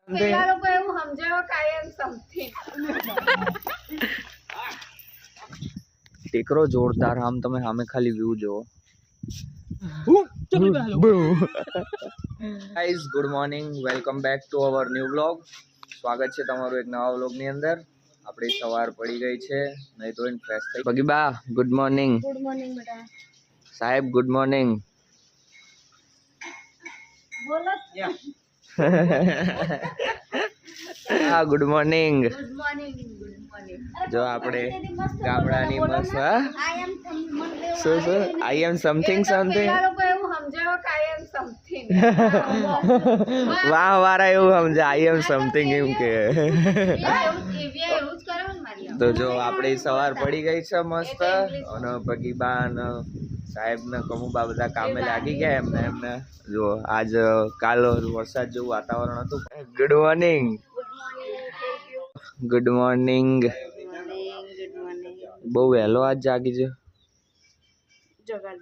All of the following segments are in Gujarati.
પેલા લોકો એવું સમજાવો કાયમ સમથિંગ ટેકરો જોરદાર. આમ તમે સામે ખાલી વ્યૂ જોવો. Guys good morning, welcome back to our new vlog. સ્વાગત છે તમારું એક નવા વ્લોગની અંદર. આપણી સવાર પડી ગઈ છે, નહીં તો ફ્રેશ થઈ. બગીબા ગુડ મોર્નિંગ. ગુડ મોર્નિંગ બેટા. સાહેબ ગુડ મોર્નિંગ. બોલો. હા good morning. Good morning. Good morning. જો આપણે ગામડાની મસ્ત શું આઈ એમ સમથિંગ સમથિંગ. પેલા લોકો એવું સમજાવો કાયમ સમથિંગ વાહ વારા એવું સમજે આઈ એમ સમથિંગ એમ કે. તો જો આપણી સવાર પડી ગઈ છે મસ્ત, અને પગીબા ને સાહેબ ને કમુબા બધા કામે લાગી ગયા. એમને જો આજ કાલ વરસાદ જેવું વાતાવરણ હતું. Good morning. Good morning. બહુ વહેલો આજ જાગી છે. જગાડ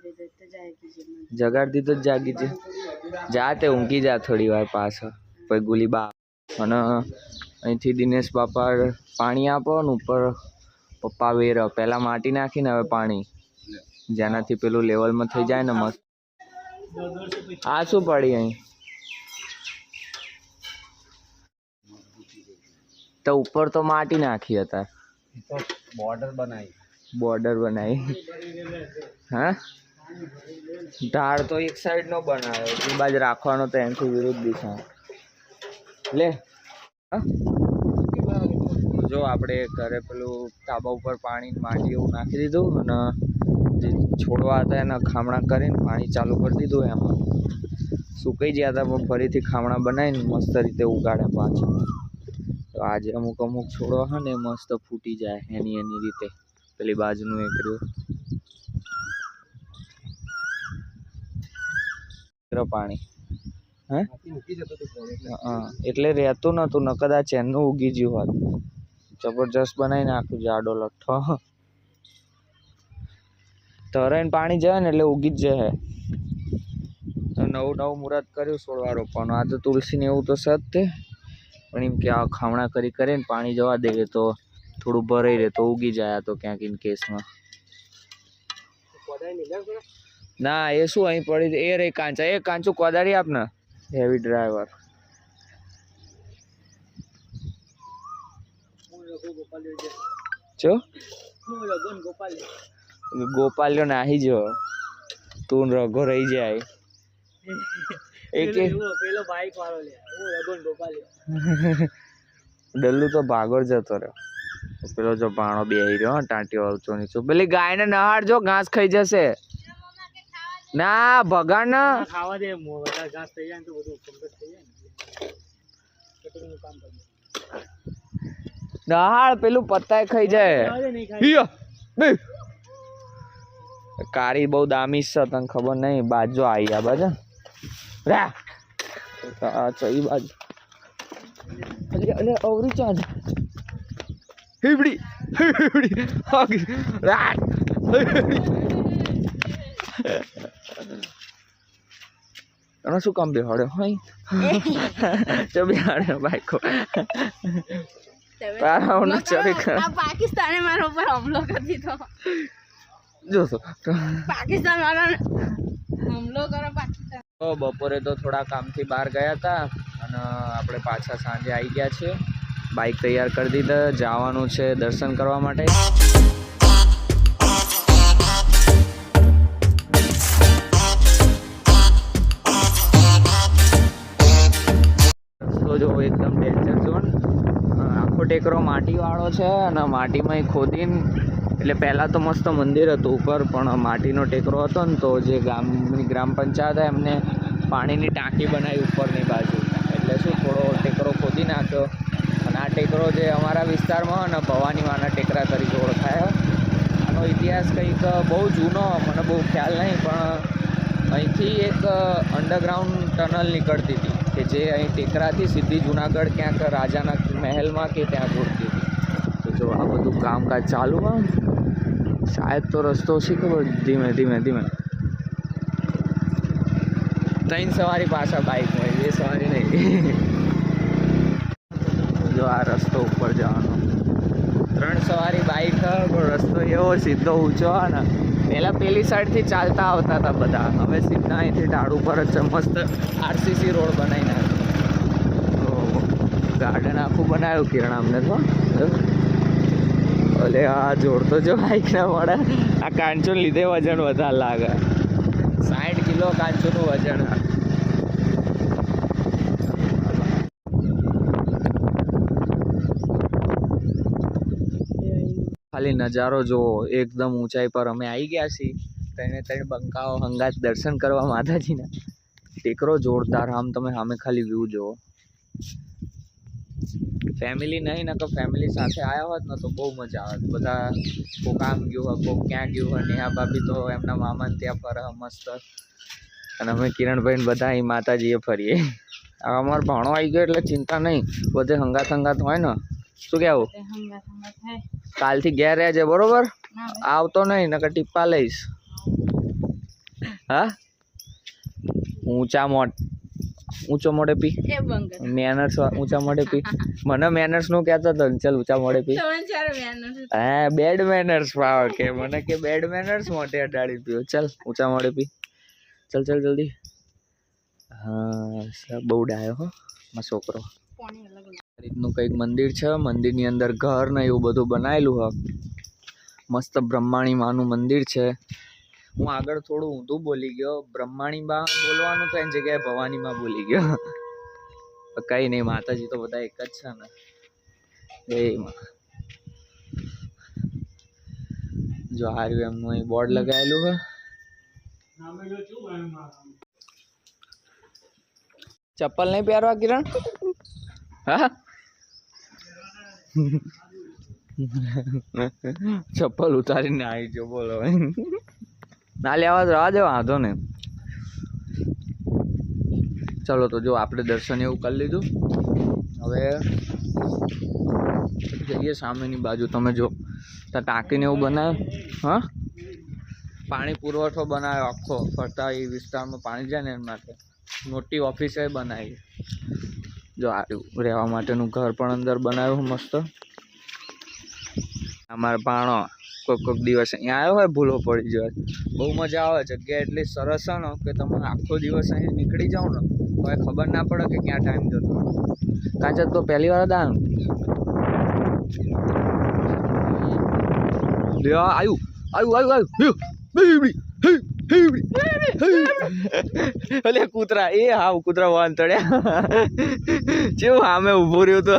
દીધો જ જાગી છે. જા તે ઊંઘી જા થોડી વાર પાછળ. પછી ગુલીબા અને અહીંથી દિનેશ બાપા પાણી આપો ને ઉપર પપ્પા વેર પહેલા માટી નાખીને હવે પાણી, જેનાથી પેલું લેવલમાં થઈ જાય ને મસ્ત. આ શું પડી અહીં તો ઉપર તો માટી નાખી હતા. બોર્ડર બનાવી હા. ઢાળ તો એક સાઈડ નો બનાવ્યો, એ બાજુ રાખવાનો તો એનાથી વિરુદ્ધ દિશા લે. જો આપણે ઘરે પેલું ધાબા ઉપર પાણી માટી એવું નાખી દીધું, અને જે છોડવા હતા એના ખામણા કરીને પાણી ચાલુ કરી દીધું. એમાં સુકાઈ ગયા હતા પણ ફરીથી ખામણા બનાવીને મસ્ત રીતે ઉગાડે પાછું. તો આજે અમુક છોડવા છે ને મસ્ત ફૂટી જાય એની રીતે. પેલી બાજુનું એક રહ્યું પાણી હે એટલે રહેતું નતું, ન કદાચ એનું ઉગી ગયું હોત. જબરજસ્ત બનાવીને આખું જાડો લઠ્ઠો તરાઈને પાણી જાય ને એટલે ઉગી જ જાય. નવું મુહૂર્ત કર્યું છોડવા રોપવાનું. આ તો તુલસી ને એવું તો સત તે, પણ એમ કે આ ખામણા કરીને પાણી જવા દે તો થોડું ભરાઈ રહે તો ઉગી જાય. તો ક્યાંક ઇન કેસમાં ના એ શું અહીં પડી એ રે કાંચા. એ કાંચું કોદારી આપ ને હેવી ડ્રાઈવર. જો ગોપાલ્યો નાહી જો તું રઘો રહી જાય. પેલો બાઈક વાળો લે ડલ્લુ તો ભાગોળ જતો રહ્યો. પેલો જો ભાણો બેહી રહ્યો ટાંટીઓ ઊંચો નીચો. પેલી ગાય ને નહાડજો, ઘાસ ખાઈ જશે. ના ભગાડ ના ખાવા દે, ઘાસ થઈ જાય તો બધું કમ્પ્લીટ થઈ જાય. નહાડ પેલું પત્તાય ખાઈ જાય. કારી બહુ દામી છે તને ખબર નહીં. બાજુ આવી આ બાજુ રા ઈ બાજુ અવરી ચાંદ હીબડી શું કામ બેહાડ્યો હોય તો બેહાડ્યો બાઈકો પાકિસ્તાને મારા ઉપર હુમલો કરી દીધો. જોશો પાકિસ્તાન વાળાને હુમલો કરો પાકિસ્તાન. બપોરે તો થોડા કામથી બહાર ગયા હતા, અને આપણે પાછા સાંજે આવી ગયા છીએ. બાઇક તૈયાર કરી દીધા, જવાનું છે દર્શન કરવા માટે. રસ્તો જો એકદમ ડેન્જર ઝોન. આખો ટેકરો માટીવાળો છે, અને માટીમાં ખોદીને એટલે પહેલાં તો મસ્ત મંદિર હતું ઉપર, પણ માટીનો ટેકરો હતો ને તો જે ગામની ગ્રામ પંચાયત એમને પાણીની ટાંકી બનાવી ઉપરની બાજુ. એટલે શું થોડો ટેકરો ખોદી નાખ્યો. અને આ ટેકરો જે અમારા વિસ્તારમાં ને ભવાનીવાના ટેકરા તરીકે ઓળખાય. આનો ઇતિહાસ કંઈક બહુ જૂનો, મને બહુ ખ્યાલ નહીં, પણ અહીંથી એક અંડરગ્રાઉન્ડ ટનલ નીકળતી હતી કે જે અહીં ટેકરાથી સીધી જુનાગઢ ક્યાંક રાજાના મહેલમાં કે ત્યાં જોડતી હતી. તો જો આ બધું કામકાજ ચાલુ હોય. શાયદ તો રસ્તો શી ખબર, ધીમે ધીમે 3 સવારી પાછા બાઇક હોય, 2 સવારી નહીં. જો આ રસ્તો ઉપર જવાનો 3 સવારી બાઈક પણ રસ્તો એવો સીધો ઊંચો હોય ને પહેલાં પેલી સાઈડથી ચાલતા આવતા હતા બધા, હવે સીધા અહીંથી ઢાળ ઉપર જ મસ્ત આરસીસી રોડ બનાવી નાખ્યો. તો ગાર્ડન આખું બનાવ્યું કિરણ અમને તો. અલે આ જોડતો જો બાઈક ના મળે. આ કાંચો લીધે વજન વધારે લાગે, 60 કિલો કાંચોનું વજન. ખાલી નજારો જુઓ, એકદમ ઊંચાઈ પર અમે આવી ગયા છીએ. 3 બંકાઓ હંગાત દર્શન કરવા માતાજીના. ટેકરો જોરદાર, આમ તમે સામે ખાલી વ્યૂ જુઓ. ફેમિલી નહીં ને તો ફેમિલી સાથે આવ્યા હોત ને તો બહુ મજા આવે. બધા કોક આમ ગયું હોય, કોક ક્યાં ગયું હોય. નેહા ભાભી તો એમના મામાને ત્યાં ફરે મસ્ત, અને અમે કિરણભાઈ બધા અહીં માતાજીએ ફરીએ. અમારો ભાણો આવી ગયો એટલે ચિંતા નહીં, બધે હંગાત હોય ને. શું કહેવું? કાલથી ઘેર રહેજે બરોબર, આવતો નહીં નકર ટીપ્પા લઈશ. હા, ઊંચો મોઢે પી. મેનર્સ ઊંચા મોઢે પી. મને મેનર્સ નું કહેતો હતો, ચાલ ઊંચા મોઢે પી. હા, બેડ મેનર્સ ભાવ કે મને કે બેડ મેનર્સ મોઢે અડાડી પીઓ. ચાલ ઊંચા મોઢે પી. ચાલ જલ્દી. હા, બહુ ડાયો હો મારો છોકરો. રીતનું કંઈક મંદિર છે, મંદિરની અંદર ઘર ને એવું બધું બનાવેલું હ. મસ્ત બ્રહ્માણી માનું મંદિર છે. હું આગળ થોડું ઊંધું બોલી ગયો, બ્રહ્માણી બા બોલવાનું તો એની જગ્યાએ ભવાની માં બોલી ગયો. કઈ નહીં, માતાજી તો બધા એક જ છે ને. એમાં જો હાર્યું એમનું અહીં બોર્ડ લગાવેલું છે. ચપ્પલ નહીં પહેરવા કિરણ? હા, ચપ્પલ ઉતારીને આવી જો. બોલો ના લેવા જવા દે, વાંધો ને. ચલો તો જો આપણે દર્શન એવું કરી લીધું. હવે જઈએ સામેની બાજુ. તમે જો ત્યાં ટાંકીને એવું બનાવ્યું. હા, પાણી પુરવઠો બનાવ્યો આખો ફરતા એ વિસ્તારમાં પાણી જાય ને એના માટે. મોટી ઓફિસે બનાવી. જો આ રહેવા માટેનું ઘર પણ અંદર બનાવ્યું મસ્ત. અમારા ભાણો કોઈક દિવસ અહીંયા આવ્યો હોય, ભૂલો પડી જાય. બહુ મજા આવે. જગ્યા એટલી સરસ છે ને કે તમે આખો દિવસ અહીં નીકળી જાઓ ને તો ખબર ના પડે કે ક્યાં ટાઈમ જતો. કાંચા તો પહેલી વાર હતા. આવ્યું કૂતરા. એ હા, કૂતરા વાન તળ્યા. કેવું સામે ઉભું રહ્યું તો.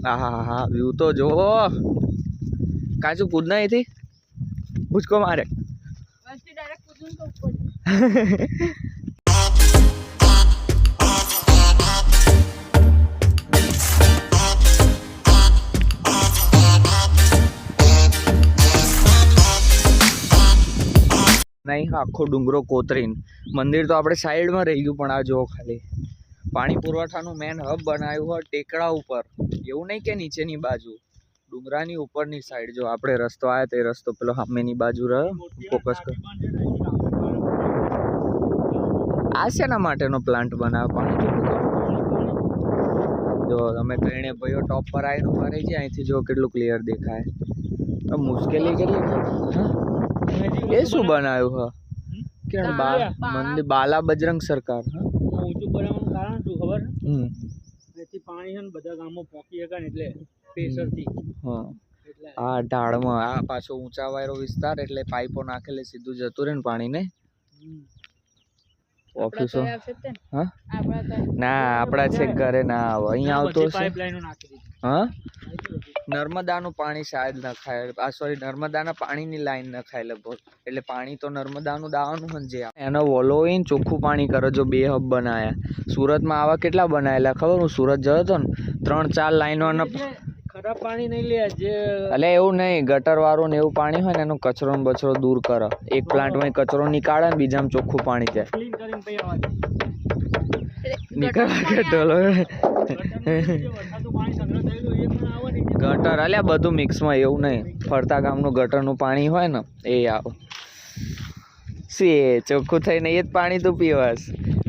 હા, વ્યૂ તો જો. કાચું કૂદના અહીંથી ભૂચકો મારે. નહીં, આખો ડુંગરો કોતરીને મંદિર તો આપણે સાઈડમાં રહી ગયું. પણ આ જો ખાલી પાણી પુરવઠાનું મેન હબ બનાવ્યું હોય ટેકરા ઉપર. એવું નહીં કે નીચેની બાજુ, ડુંગરાની ઉપરની સાઈડ. જો આપણે રસ્તો આવ્યો તે રસ્તો પેલો સામેની બાજુ રહ્યો. ફોકસ કર. આ શેના માટેનો પ્લાન્ટ બનાવ્યો? પાણી જો તમે કઈને ભાઈઓ ટોપ પર આવીને ઉભા રહી જાય. અહીંથી જો કેટલું ક્લિયર દેખાય. મુશ્કેલી કેટલી. એ શું બનાવ્યું હ કિરણ? મંદિર બાલા બજરંગ સરકાર. ઊંચું બનાવવાનું કારણ શું ખબર? એથી પાણી છે ને બધા ગામો પહોંચી શકે ને એટલે પ્રેશરથી. હા, આ ઢાળમાં આ પાછો ઊંચાવાળો વિસ્તાર એટલે પાઇપો નાખેલે સીધું જતું રહે ને પાણી ને. ઓફિસો હા ના, આપણા છે ઘરે ના આવે. અહીંયા આવતો પાઇપલાઈનો નાખી દીધી. હા, નર્મદાનું પાણી શાયદ નખાય. આ સોરી, નર્મદાના પાણીની લાઈન નખાય લગભગ. એટલે પાણી તો નર્મદાનું દાવાનું સમજે. એનો વોલોઈને ચોખ્ખું પાણી કરો. જો 2 હબ બનાવ્યા. સુરતમાં આવા કેટલા બનાવેલા ખબર? હું સુરત ગયો હતો ને, 3-4 લાઈનો. ખરાબ પાણી નહીં લે જે. એટલે એવું નહીં, ગટર વાળું ને એવું પાણી હોય ને એનો કચરો ને બચરો દૂર કરો. એક પ્લાન્ટમાં કચરો નીકાળે ને બીજામાં ચોખ્ખું પાણી જાય. ક્લીન કરીને પછી આવવા ગટર અલ્યા બધું મિક્સમાં. એવું નહીં, ફરતા ગામનું ગટરનું પાણી હોય ને એ આવ. ચોખ્ખું થઈને એ જ પાણી તું પીવાસ.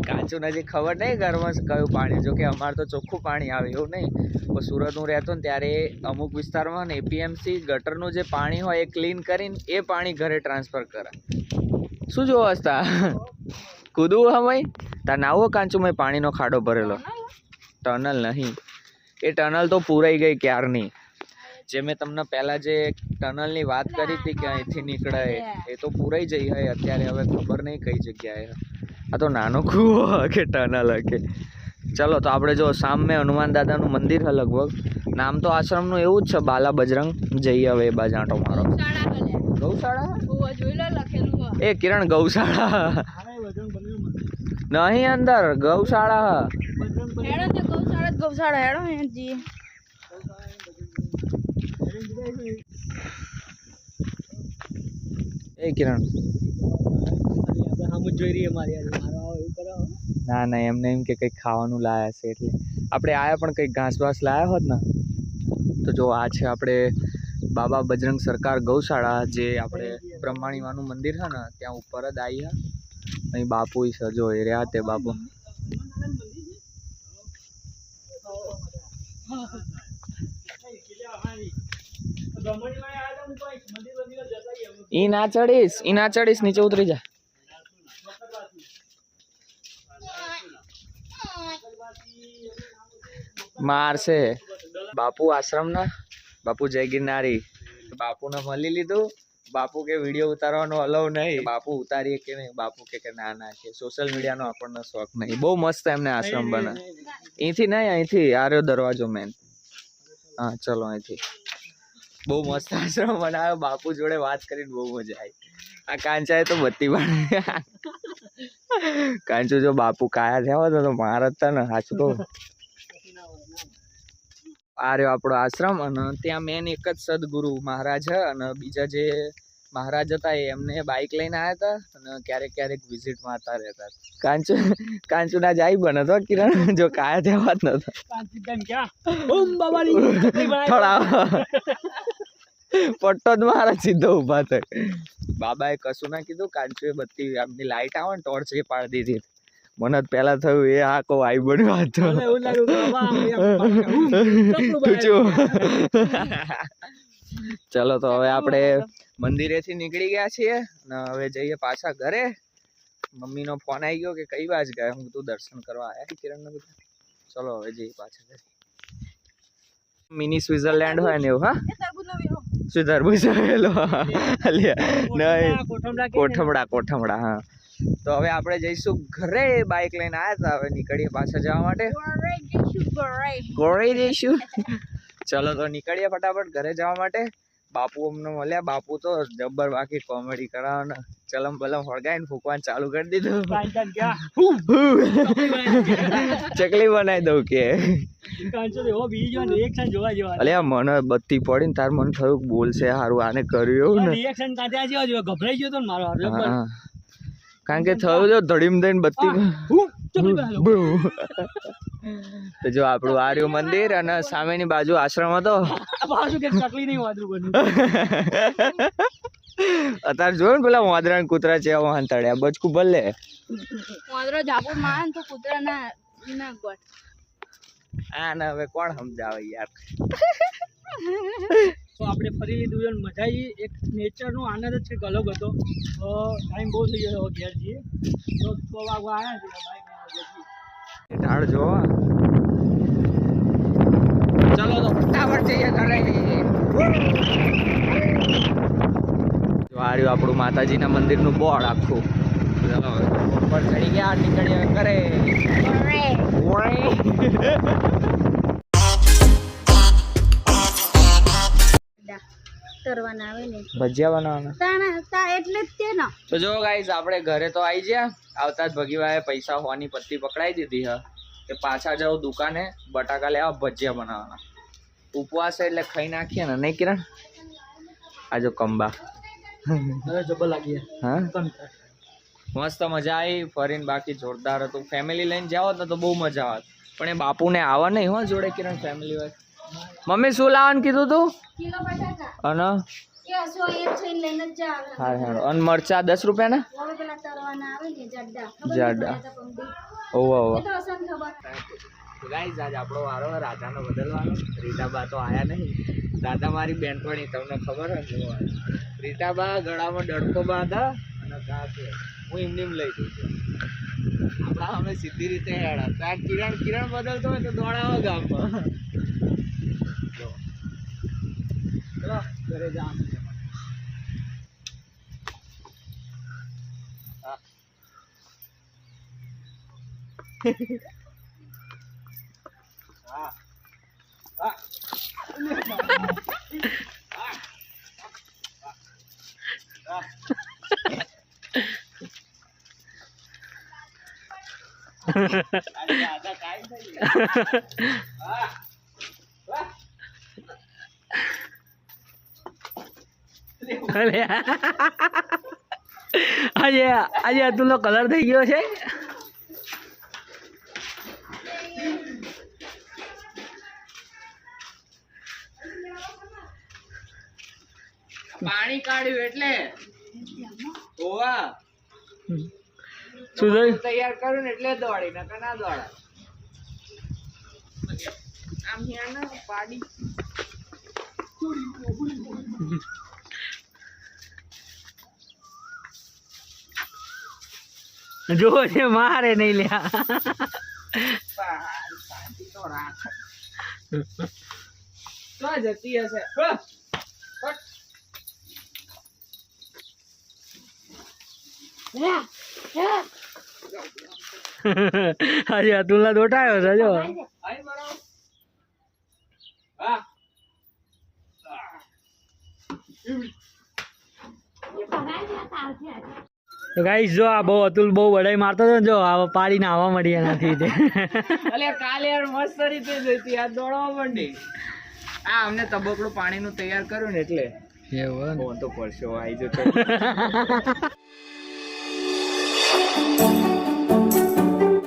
કાચું નજીક ખબર નહીં ઘરમાં કયું પાણી, જો કે અમારે તો ચોખ્ખું પાણી આવે એવું નહીં. પણ સુરત હું રહેતો ને ત્યારે અમુક વિસ્તારમાં ને એપીએમસી ગટરનું જે પાણી હોય એ ક્લીન કરીને એ પાણી ઘરે ટ્રાન્સફર કરે. શું જો વસ્તા કૂદવું હા ભાઈ તાર નાવો કાચું મેં પાણીનો ખાડો ભરેલો. ટનલ નહીં, એ ટનલ તો પૂરાઈ ગઈ ક્યારની. જે મેં તમને પહેલાં જે ટનલની વાત કરી હતી કે અહીંથી નીકળે એ તો પૂરાઈ જઈ હોય અત્યારે. હવે ખબર નહીં કઈ જગ્યાએ. આ તો નાનો કૂવો કે ટનલ કે. ચલો તો આપણે જો સામે હનુમાન દાદાનું મંદિર છે લગભગ. નામ તો આશ્રમનું એવું જ છે બાલા બજરંગ. જઈએ હવે એ બાજુ આંટો મારો. ગૌશાળા એ કિરણ ગૌશાળા નહીં અંદર ગૌશાળા. ગૌશાળા હેડો જી એ કિરણ ના ના એમને એમ કે કંઈક ખાવાનું લાયા છે એટલે આપણે આયા પણ કંઈક ઘાસ વાસ લાયા હોત ને તો જો આ છે આપણે બાબા બજરંગ સરકાર ગૌશાળા જે આપણે બ્રહ્માણીમાનું મંદિર છે ને ત્યાં ઉપર જ આવી છે. અહીં બાપુ છે જો એ રહ્યા તે બાપુ. ઈ ના ચડીશ નીચે ઉતરી જા. મારશે બાપુ આશ્રમના બાપુ જય ગિરનારી. બાપુને મળી લીધું. બાપુ કે વિડીયો ઉતારવાનો અલાઉ નહીં. બાપુ ઉતારીએ કે નહીં. બાપુ કે ના ના કે સોશિયલ મીડિયાનો આપણને શોખ નહીં. બહુ મસ્ત એમને આશ્રમ બને. અહીંથી નહીં અહીંથી આર્યો દરવાજો મેન. હા ચલો અહીંથી બહુ મસ્ત આશ્રમ બનાવ્યો. બાપુ જોડે વાત કરીને બહુ મજા આવી. આ કાંચાએ તો બત્તી બાળી. કાંચુ જો બાપુ કાયા થયા હોત તો માર જ ને સાચું કહું. આ રહ્યો આપણો આશ્રમ અને ત્યાં મેન એક જ સદગુરુ મહારાજ છે અને બીજા જે મહારાજ હતા એમને બાઇક લઈને આવ્યા હતા અને ક્યારેક ક્યારેક વિઝિટ મારતા રહેતા. કાંચુ ના જાય બને તો કિરણ જો કાયા થયા હોત નતો પટ્ટો જ મારા સીધો ઉભા થાય. બાબાએ કશું ના કીધું. કાંચુએ બત્તી આમની લાઈટ આવે ને ટોર્ચ એ પાડી દીધી. મને જ પહેલા થયું એ આ કો આઈ બન્યો હતો. ચલો તો હવે આપણે મંદિરેથી નીકળી ગયા છીએ અને હવે જઈએ પાછા ઘરે. મમ્મીનો ફોન આવી ગયો કે કઈ બાજ ગયા. હું તું દર્શન કરવા આવ્યા કિરણ ને બધા. ચલો હવે જઈએ પાછા ઘરે. મિની સ્વિટરલેન્ડ હોય ને એવું. હા શું તરબૂચ નહીં કોઠમડા હા. તો હવે આપણે જઈશું ઘરે. બાઇક લઈને આવ્યા હતા હવે નીકળીએ પાછા જવા માટે. ગોળાઈ જઈશું. ચલો તો નીકળીએ ફટાફટ ઘરે જવા માટે. બાપુ અમને મળ્યા. બાપુ તો જબ્બર બાકી કોમેડી કરાવવાના. ચલમ બલમ હળગાઈને ફૂંકવાનું ચાલુ કરી દીધું. ચકલી બનાવી દઉં કે અલ્યા મને બત્તી પડી ને તાર મને થયું બોલશે સારું આને કર્યું એવું ને. ગભરાઈ ગયો તો મારો. કારણ કે થયું જો ધડીમ દઈને બત્તી. તો જો આપણું આર્યું મંદિર અને સામેની બાજુ આશ્રમ હતો. અત્યારે જોયું ને પેલા વાંદરા કૂતરા છે વાહન તળ્યા બચકું ભલે વાંદરો જાપો માન તો કૂતરા ના ગોટ. આ ના હવે કોણ સમજાવે યાર. તો આપણે ફરી લીધું મજા આવી. એક નેચરનો આનંદ જ કંઈક અલગ હતો. ટાઈમ બહુ થઈ ગયો ઘેર જઈએ તો 6 વાગવા આવ્યા છે. ઢાળ જોવા. ચલો તો ફટાફટ જઈએ ઘરે. આર્યું આપણું માતાજીના મંદિરનું બોર્ડ આખું. ચલો ઉપર ચડી ગયા નીકળીએ ઘરે. ભજીયા બનાવવાના એટલે જ તે ને. તો જો ગાઈસ આપણે ઘરે તો આવી ગયા. આવતા જ ભગીભાઈએ પૈસા હોવાની પત્તી પકડાઈ દીધી હે કે પાછા જાઓ દુકાને બટાકા લેવા ભજીયા બનાવવાના. ઉપવાસ એટલે ખાઈ નાખીએ ને નહીં કિરણ. આ જો કંબા હા મસ્ત મજા આવી ફરીને. બાકી જોરદાર હતું. ફેમિલી લઈને જાઓ ને તો બહુ મજા આવે. પણ એ બાપુને આવા નહીં હો જોડે કિરણ ફેમિલી હોય. મમ્મી શું લાવવાનું કીધું તું? અને કે સો એક છે લઈને જ જાવ હા હા અને મરચા 10 રૂપિયાના હવે પેલા તરવાના આવે ને જાડા જાડા ઓવા ઓવા તો અસન ખબર ગાઈસ આજ આપણો વારો રાજાનો બદલવાનો રીટાબા તો આયા નહીં દાદા મારી બેનપણી તમને ખબર હશે રીટાબા ગળામાં ડડકો બાંધા અને કાશે હું એમને લઈ જઉં છું આપણા અમે સીધી રીતે હેડા ત્યાં કિરણ બદલતો હોય તો દોડાવો ગામમાં ચલો ઘરે જા આજે અતુલનો કલર થઈ ગયો છે. પાણી કાઢ્યું એટલે ઓવા શું થયું? તૈયાર કરું ને એટલે દોડી નકર ના દોડા આમ હિયા ના પાડી જો છે મારે નહીં લ્યા. શાંતિ તો રાખ તો જતી હશે આજે અતુલના દોટાયો છે જો. આઈ બરાબર હા તો ગાઈસ જો આ બહુ અતુલ બહુ વડાઈ મારતો હતો ને જો આ પાડીને આવવા મળી એનાથી તે. અલે કાલે યાર મસ્ત રીતે જતી આ દોડવા માંડી આ અમને તબકડું પાણીનું તૈયાર કર્યું ને એટલે એવું ફોન તો પડશે આવી જતો